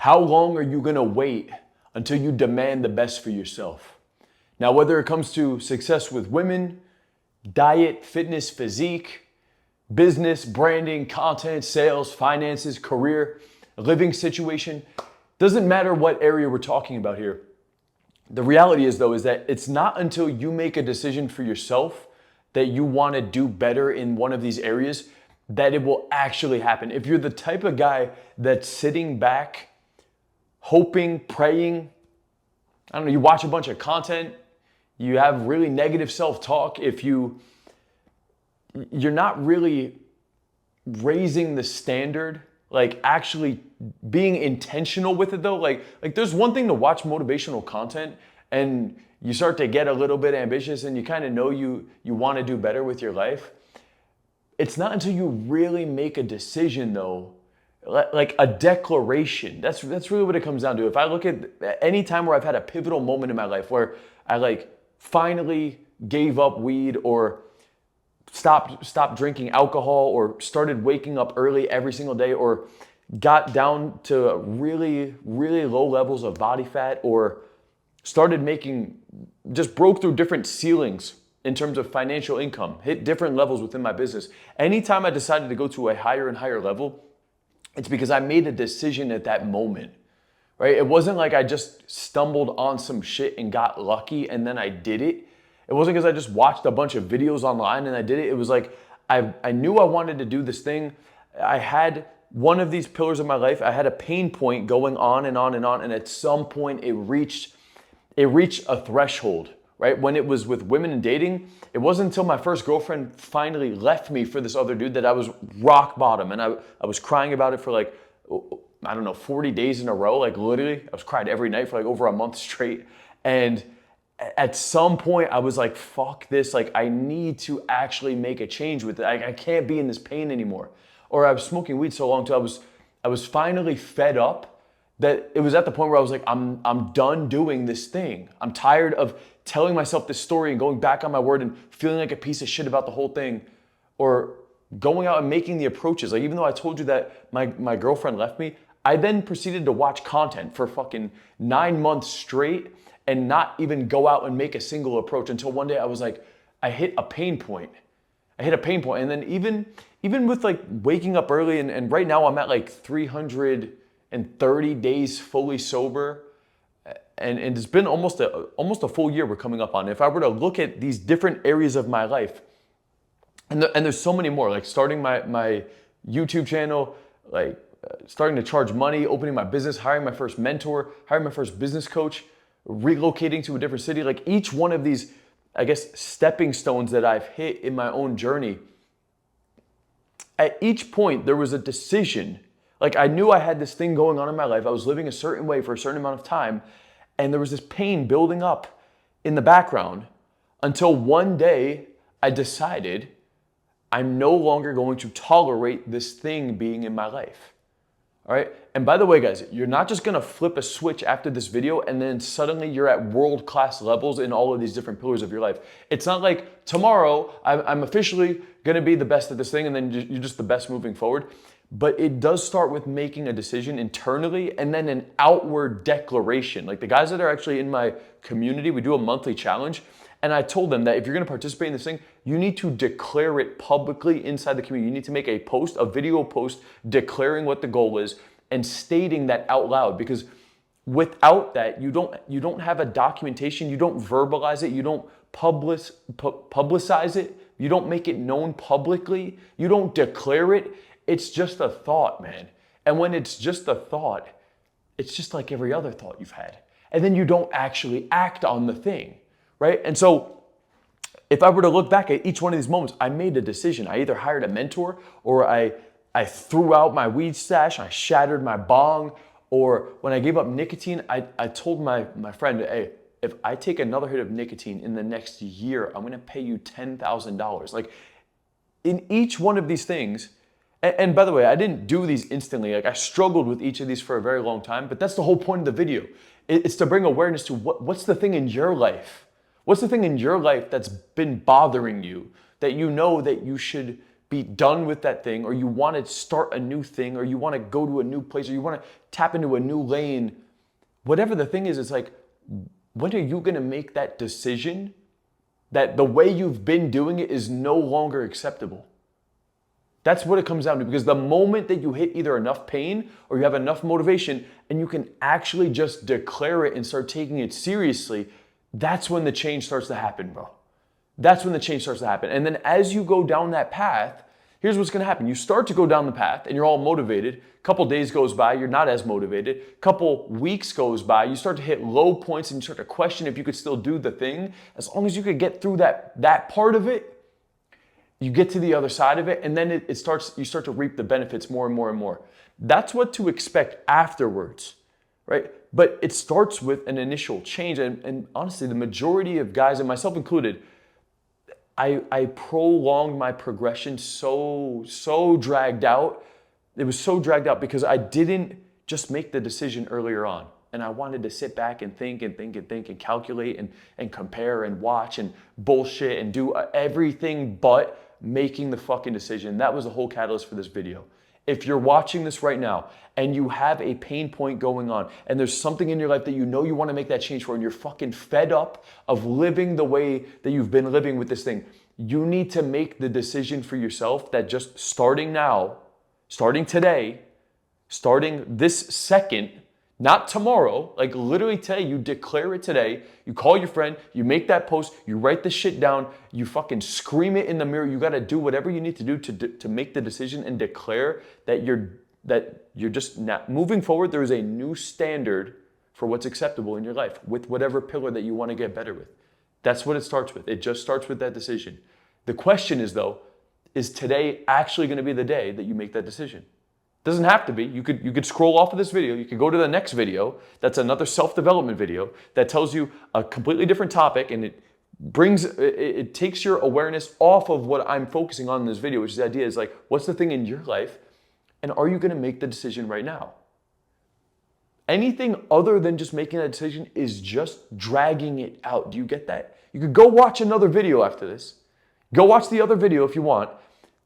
How long are you gonna wait until you demand the best for yourself? Now, whether it comes to success with women, diet, fitness, physique, business, branding, content, sales, finances, career, living situation, doesn't matter what area we're talking about here. The reality is though, is that it's not until you make a decision for yourself that you want to do better in one of these areas that it will actually happen. If you're the type of guy that's sitting back, hoping, praying, I don't know, you watch a bunch of content, you have really negative self-talk, if you're not really raising the standard, like actually being intentional with it though, like there's one thing to watch motivational content and you start to get a little bit ambitious and you kind of know you want to do better with your life. It's not until you really make a decision though, like a declaration. That's really what it comes down to. If I look at any time where I've had a pivotal moment in my life where I like finally gave up weed or stopped drinking alcohol or started waking up early every single day or got down to really, really low levels of body fat or just broke through different ceilings in terms of financial income, hit different levels within my business. Anytime I decided to go to a higher and higher level, it's because I made a decision at that moment, right? It wasn't like I just stumbled on some shit and got lucky and then I did it. It wasn't because I just watched a bunch of videos online and I did it. It was like I knew I wanted to do this thing. I had one of these pillars of my life. I had a pain point going on and on and on. And at some point it reached a threshold, right? When it was with women and dating, it wasn't until my first girlfriend finally left me for this other dude that I was rock bottom. And I was crying about it for like, I don't know, 40 days in a row. Like literally, I was crying every night for like over a month straight. And at some point I was like, fuck this. Like I need to actually make a change with it. I can't be in this pain anymore. Or I was smoking weed so long too. I was finally fed up that it was at the point where I was like, I'm done doing this thing. I'm tired of telling myself this story and going back on my word and feeling like a piece of shit about the whole thing, or going out and making the approaches. Like even though I told you that my girlfriend left me, I then proceeded to watch content for fucking 9 months straight and not even go out and make a single approach until one day I was like, I hit a pain point. And then even with like waking up early and right now I'm at like 330 days fully sober. And it's been almost a full year we're coming up on. If I were to look at these different areas of my life, and there's so many more, like starting my YouTube channel, like starting to charge money, opening my business, hiring my first mentor, hiring my first business coach, relocating to a different city, like each one of these, I guess, stepping stones that I've hit in my own journey. At each point, there was a decision. Like I knew I had this thing going on in my life. I was living a certain way for a certain amount of time. And there was this pain building up in the background until one day I decided I'm no longer going to tolerate this thing being in my life. All right. And by the way, guys, you're not just going to flip a switch after this video and then suddenly you're at world-class levels in all of these different pillars of your life. It's not like tomorrow I'm officially going to be the best at this thing and then you're just the best moving forward. But it does start with making a decision internally and then an outward declaration. Like the guys that are actually in my community, we do a monthly challenge. And I told them that if you're going to participate in this thing, you need to declare it publicly inside the community. You need to make a post, a video post declaring what the goal is and stating that out loud. Because without that, you don't have a documentation. You don't verbalize it. You don't publicize it. You don't make it known publicly. You don't declare it. It's just a thought, man. And when it's just a thought, it's just like every other thought you've had. And then you don't actually act on the thing, right? And so if I were to look back at each one of these moments, I made a decision. I either hired a mentor or I threw out my weed stash, I shattered my bong, or when I gave up nicotine, I told my friend, hey, if I take another hit of nicotine in the next year, I'm gonna pay you $10,000. Like in each one of these things, and by the way, I didn't do these instantly. Like I struggled with each of these for a very long time, but that's the whole point of the video. It's to bring awareness to what's the thing in your life? What's the thing in your life that's been bothering you that you know that you should be done with that thing, or you want to start a new thing, or you want to go to a new place, or you want to tap into a new lane, whatever the thing is, it's like, when are you going to make that decision that the way you've been doing it is no longer acceptable? That's what it comes down to, because the moment that you hit either enough pain or you have enough motivation and you can actually just declare it and start taking it seriously, that's when the change starts to happen, bro. That's when the change starts to happen. And then as you go down that path, here's what's going to happen. You start to go down the path and you're all motivated. A couple days goes by, you're not as motivated. A couple weeks goes by, you start to hit low points and you start to question if you could still do the thing. As long as you could get through that part of it, you get to the other side of it, and then you start to reap the benefits more and more and more. That's what to expect afterwards, right? But it starts with an initial change. And honestly, the majority of guys, and myself included, I prolonged my progression so dragged out. It was so dragged out because I didn't just make the decision earlier on. And I wanted to sit back and think and calculate and compare and watch and bullshit and do everything but making the fucking decision. That was the whole catalyst for this video. If you're watching this right now and you have a pain point going on and there's something in your life that you know you want to make that change for and you're fucking fed up of living the way that you've been living with this thing, you need to make the decision for yourself that just starting now, starting today, starting this second, not tomorrow, like literally today, you declare it today, you call your friend, you make that post, you write the shit down, you fucking scream it in the mirror. You got to do whatever you need to do to make the decision and declare that you're just not moving forward. There is a new standard for what's acceptable in your life with whatever pillar that you want to get better with. That's what it starts with. It just starts with that decision. The question is though, is today actually going to be the day that you make that decision? Doesn't have to be. You could scroll off of this video. You could go to the next video. That's another self-development video that tells you a completely different topic, and it takes your awareness off of what I'm focusing on in this video, which is the idea is like, what's the thing in your life, and are you going to make the decision right now? Anything other than just making that decision is just dragging it out. Do you get that? You could go watch another video after this. Go watch the other video if you want.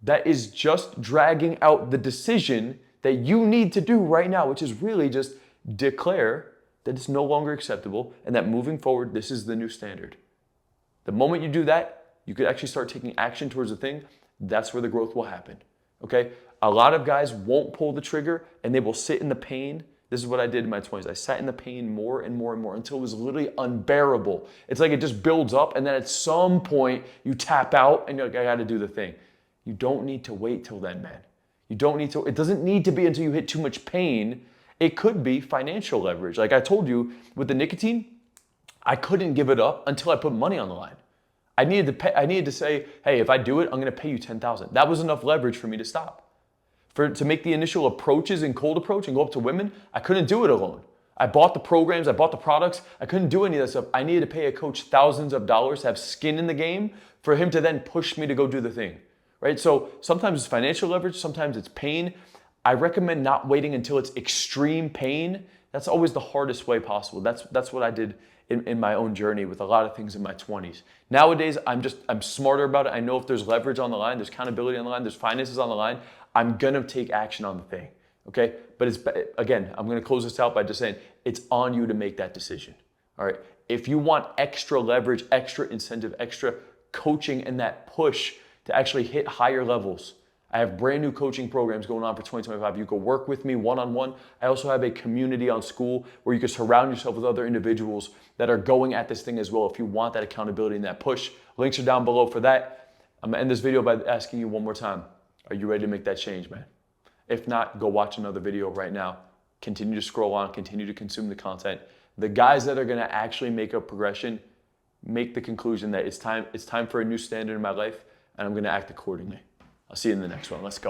That is just dragging out the decision that you need to do right now, which is really just declare that it's no longer acceptable and that moving forward, this is the new standard. The moment you do that, you could actually start taking action towards the thing. That's where the growth will happen, okay? A lot of guys won't pull the trigger and they will sit in the pain. This is what I did in my 20s. I sat in the pain more and more and more until it was literally unbearable. It's like it just builds up and then at some point you tap out and you're like, I gotta do the thing. You don't need to wait till then, man. You don't need to, it doesn't need to be until you hit too much pain. It could be financial leverage. Like I told you with the nicotine, I couldn't give it up until I put money on the line. I needed to say, hey, if I do it, I'm gonna pay you $10,000. That was enough leverage for me to stop. To make the initial approaches and cold approach and go up to women, I couldn't do it alone. I bought the programs, I bought the products, I couldn't do any of that stuff. I needed to pay a coach thousands of dollars to have skin in the game for him to then push me to go do the thing. Right? So sometimes it's financial leverage, sometimes it's pain. I recommend not waiting until it's extreme pain. That's always the hardest way possible. That's what I did in my own journey with a lot of things in my 20s. Nowadays, I'm smarter about it. I know if there's leverage on the line, there's accountability on the line, there's finances on the line, I'm gonna take action on the thing, okay? But again, I'm gonna close this out by just saying, it's on you to make that decision, all right? If you want extra leverage, extra incentive, extra coaching and that push to actually hit higher levels, I have brand new coaching programs going on for 2025. You can work with me one-on-one. I also have a community on School where you can surround yourself with other individuals that are going at this thing as well if you want that accountability and that push. Links are down below for that. I'm gonna end this video by asking you one more time. Are you ready to make that change, man? If not, go watch another video right now. Continue to scroll on, continue to consume the content. The guys that are gonna actually make a progression, make the conclusion that it's time for a new standard in my life, and I'm gonna act accordingly. I'll see you in the next one. Let's go.